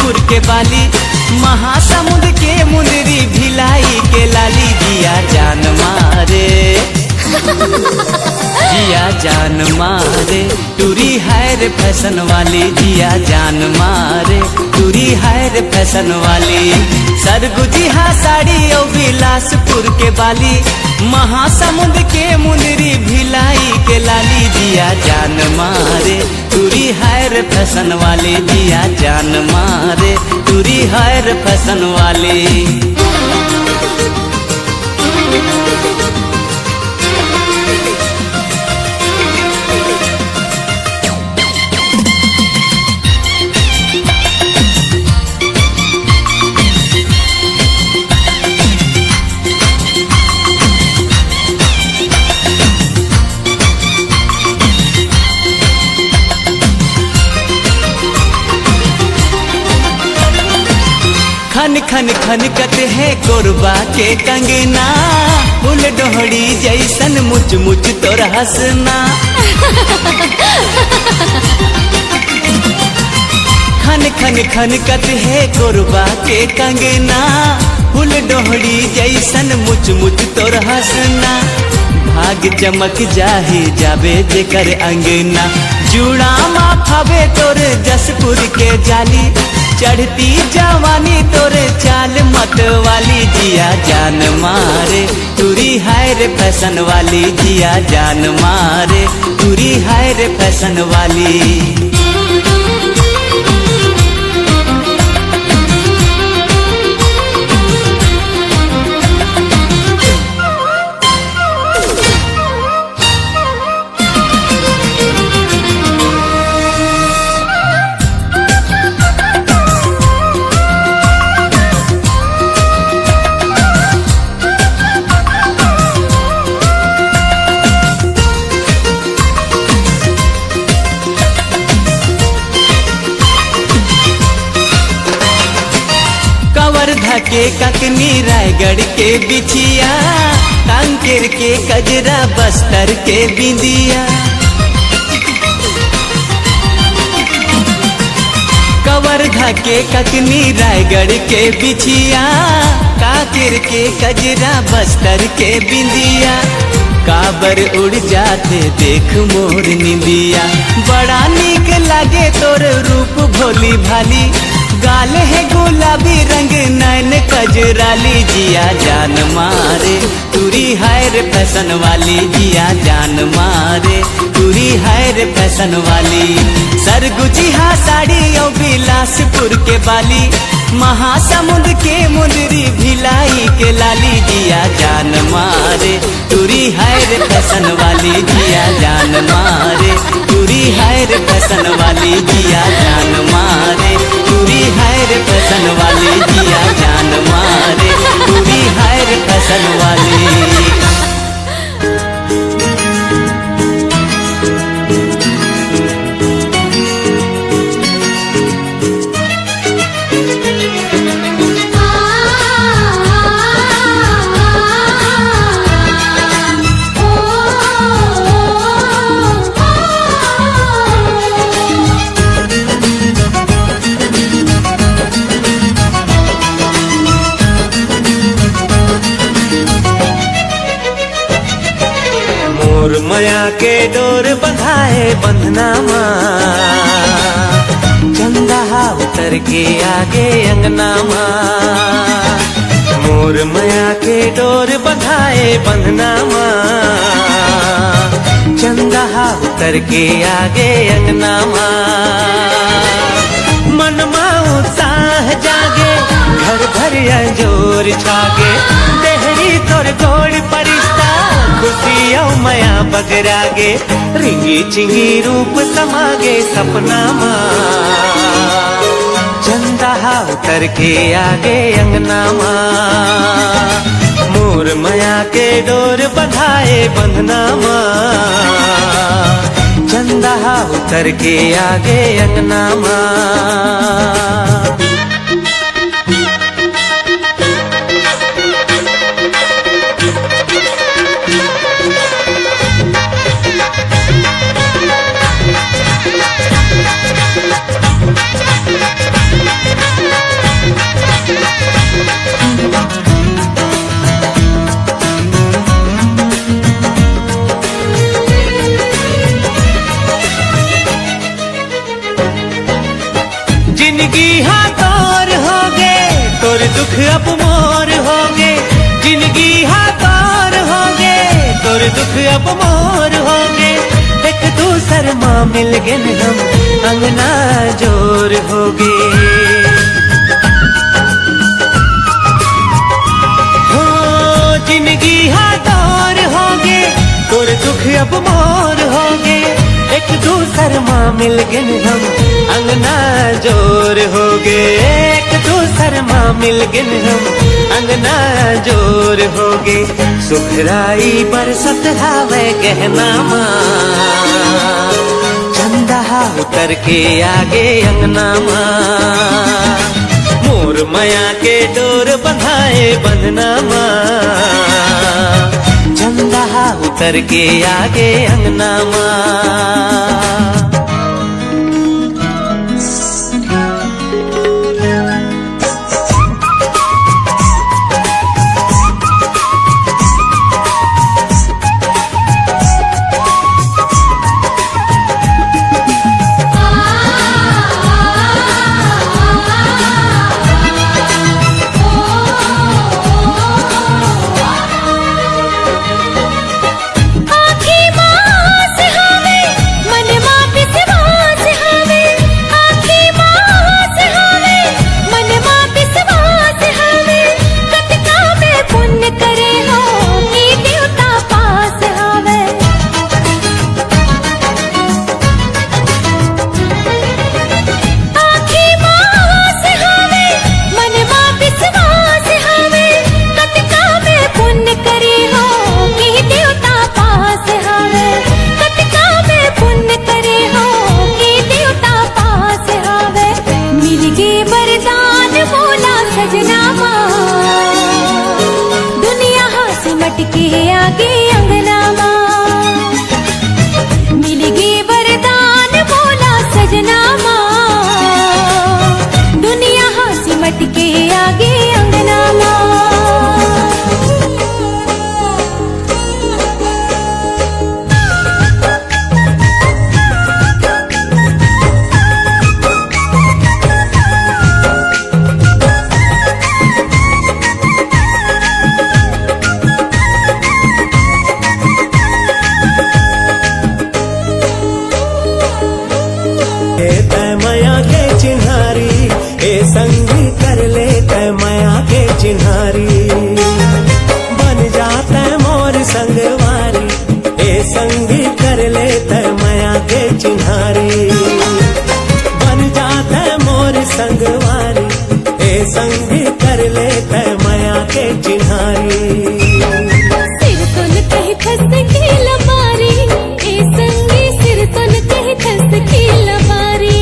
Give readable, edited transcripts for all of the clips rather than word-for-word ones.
बिलासपुर के बाली, महासमुंद के मुंदरी भिलाई के लाली। जिया जान मारे जिया जान मारे टूरी है रे फैशन वाली। जिया जान मारे टूरी है रे फैशन वाली। सरगुजी हा साड़ी ओ बिलासपुर के बाली, महासमुंद के मुंदरी भिलाई के लाली। जिया जान मारे टूरी है रे फैशन वाली। जिया जान मारे टूरी है रे फैशन वाली। खन खन खन कते है कोरबा के कंगना, फूल डोहड़ी जैसन मुच मुच तोर हंसना। खन खन खन कते है कोरबा के कंगना, फूल डोहड़ी जैसन मुच मुच तोर हंसना। भाग चमक जाहे जाबे जेकर अंगना, जुड़ा माफावे तोर जसपुर के जाली। चढ़ती जवानी तोरे चाल मत वाली। जिया जान मारे टूरी है रे फैशन वाली। जिया जान मारे टूरी है रे फैशन वाली। के ककनी रायगढ़ के बिछिया, कांकेर के कजरा बस्तर के बिंदिया। कवर्धा के ककनी रायगढ़ के बिछिया, कांकेर के कजरा बस्तर के बिंदिया। काबर उड़ जाते देख मोर निंदिया, बड़ा नीक लागे तोर रूप भोली भाली। गाल है गुलाबी रंग नैन कजराली। जिया जान मारे टूरी है रे फैशन वाली। जिया जान मारे टूरी है रे फैशन वाली। सरगुजी हा साड़ी ओ बिलासपुर के बाली, महासमुंद के मुंदरी भिलाई के लाली। जिया जान मारे टूरी है रे फैशन वाली। जिया जान मारे टूरी है रे फैशन वाली। जिया जान मारे टूरी है रे फैशन वाली। जिया जान मारे टूरी है रे फैशन वाली। माया के डोर बंधाए बंधना माँ, चंदा उतर के आगे अंगना माँ। मोर माया के डोर बंधाए बंधना माँ, चंदा उतर के आगे अंगना माँ। मन माँ उत्साह जागे, घर भर जोर छागे। देहरी तोर गोड़ परिश्ता, खुशी औ माया बगरागे। रिंगी चिंगी रूप समागे सपना माँ, चंदा उतर के आगे अंगना माँ। मोर माया के डोर बंधाए बंधना माँ, चंदा उतर के आगे अंगना माँ। दुख अब मोर होगे, जिंदगी हाथोर होगे, तोर दुख अब मोर होगे, एक दूसर माँ मिल गए हम अंगना जोर होगे। हो जिंदगी हाथोर होगे, तोर दुख अब मोर होगे, एक दूसर माँ मिल गए हम अंगना जोर होगे, एक दूसर माँ मिल गए हम अंगना जोर होगे। सुखराई बरसत हावे गहना माँ, चंदा उतर के आगे अंगना माँ, मोर माया के डोर बंधाए बंधना माँ, चंदा उतर के आगे अंगना माँ। के आगे अंगना माँ मिल गए वरदान बोला सजना माँ, दुनिया हाँ सिमट के आगे अंगना माँ। संगी कर ले तय माया के चिन्हारी, बन जाता मोर संगवारी, ए संगी कर ले तय माया के चिन्हारी, बन जाता मोर संगवारी, ए संगी कर ले तय माया के चिन्हारी। सिर तुन कही खस की लबारी, ए संगी सिर तुन कही खस की लबारी,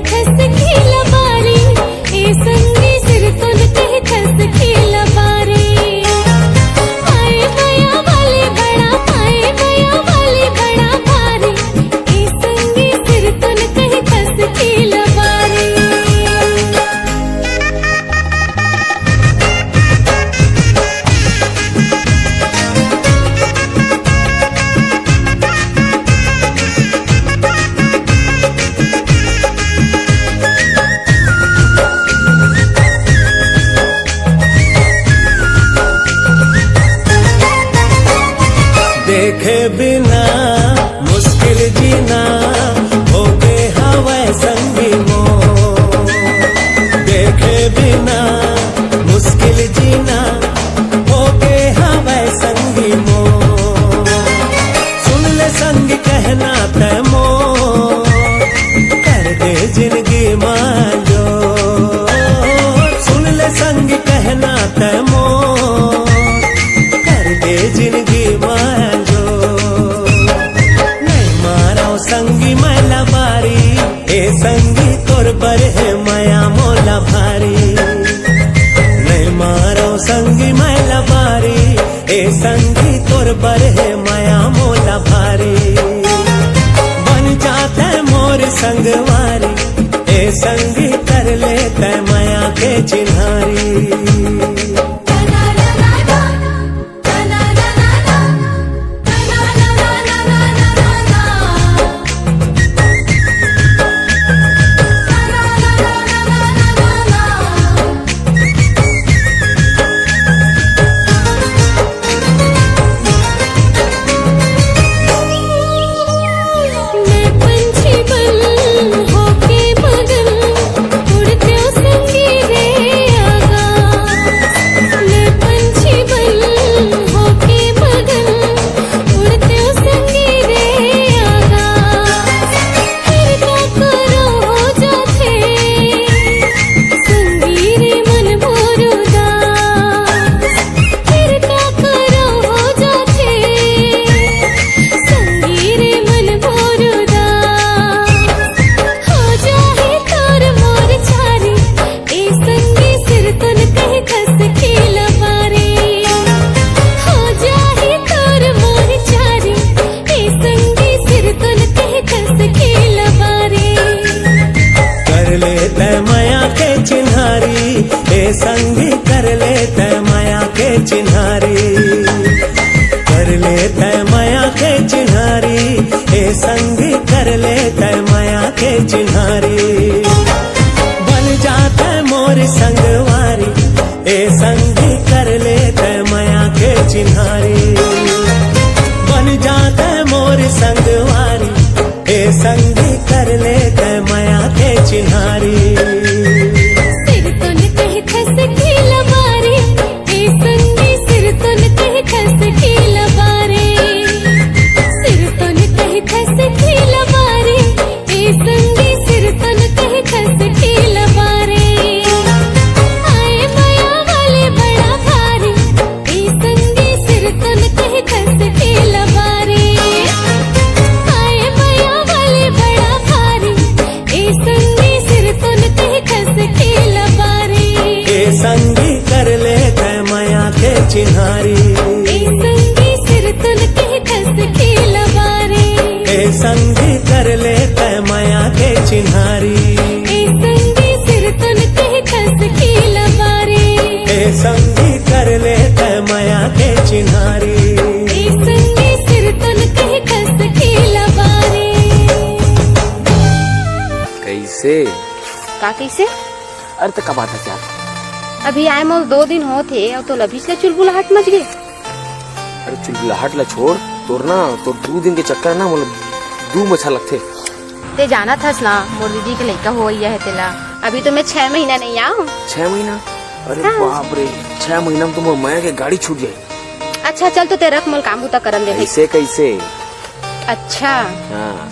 खस की लबारी, ए संगी सिर तुन कही खस की लबारी। आए माया वाली बड़ा, आए माया वाली बड़ा भारी, ए संगी सिर तुन कही खस की लबारी। देखे बिना मुश्किल जीना, हो गए हवा संगी मोर, देखे बिना मुश्किल जीना, हो गए हवा संगी मोर। सुन ले संग कहना तय मोर, कर दे जिंदगी मांझो, सुन ले संग कहना तय मोर, कर दे जिंदगी मांझो। नहीं मारो संगी मैला बारी, ए संगी तोर पर है माया मोला भारी, नहीं मारो संगी मैला बारी, ए संगी तोर पर है माया मोला भारी, बन जाता मोर संगवारी, ए संगी कर ले तय माया के चिन्हारी। ए संगी कर ले तय माया के चिन्हारी बन जाता मोर संगवारी ए संगी कर ले तय माया के चिन्हारी बन जाता मोर संगवारी ए संगी कर ले तय माया के चिन्हारी सिर तुन कहीं खस की लबारी ए संगी सिर तुन कहीं खस की लबारी सिर तुन कहीं खस की लबारी ए संगी सिर तुन कहीं खस की लबारी आए माया वाले बड़ा भारी ए संगी सिर तुन कहीं खस की लबारी आए माया वाले बड़ा भारी ए संगी सिर तुन कहीं खस की लबारी ए संगी कर ले तय माया के चिन्हारी ए संगी सिर तुन कहीं खस की लबारी ए संगी कर ले तय माया के चिन्हारी ए संगी सिर तुन कहीं खस की लबारी ए संगी कर ले तय माया के चिन्हारी ए संगी सिर तुन कहीं खस की लबारी कैसे? का कैसे? अरे तो कब आता क्या? अभी आए मोल 2 दिन होते और तो लभी से चुलबुलाहट मच गए। अरे चुलबुलाहट ला छोड़, तोर ना तो 2 दिन के चक्कर ना मतलब 2 मच्छर लगते। ते जाना थस ना मोर दीदी के लड़का हो है तेला। अभी तो मैं 6 महीना नहीं आऊँ। 6 महीना? अरे हाँ। बाप रे, 6 महीना में तो मोर माया के गाड़ी छूट जाए। अच्छा चल तो ते रख मोल काम बुता करन दे। ऐसे कैसे? अच्छा हाँ